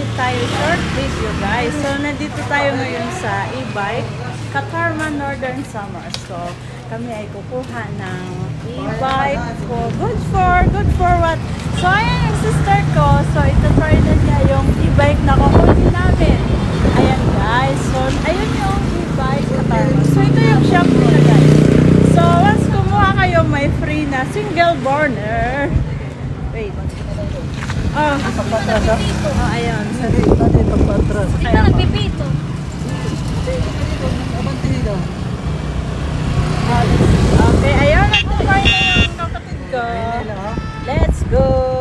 edit tayo short video guys. So nandito tayo ngayon sa e-bike Katarman Northern Summer. So kami ay kukuha ng e-bike for good for what? So ayan yung sister ko. So ito try na niya yung e-bike na kukunin namin. Ayan guys. So ayun yung e-bike Katarman. So ito yung shop nila guys. So once kumuha kayo may free na single burner. Wait. Oh, ayun. Ito nagpipito. Okay, ayun. Nagtutry na yung kapatid ko. Let's go!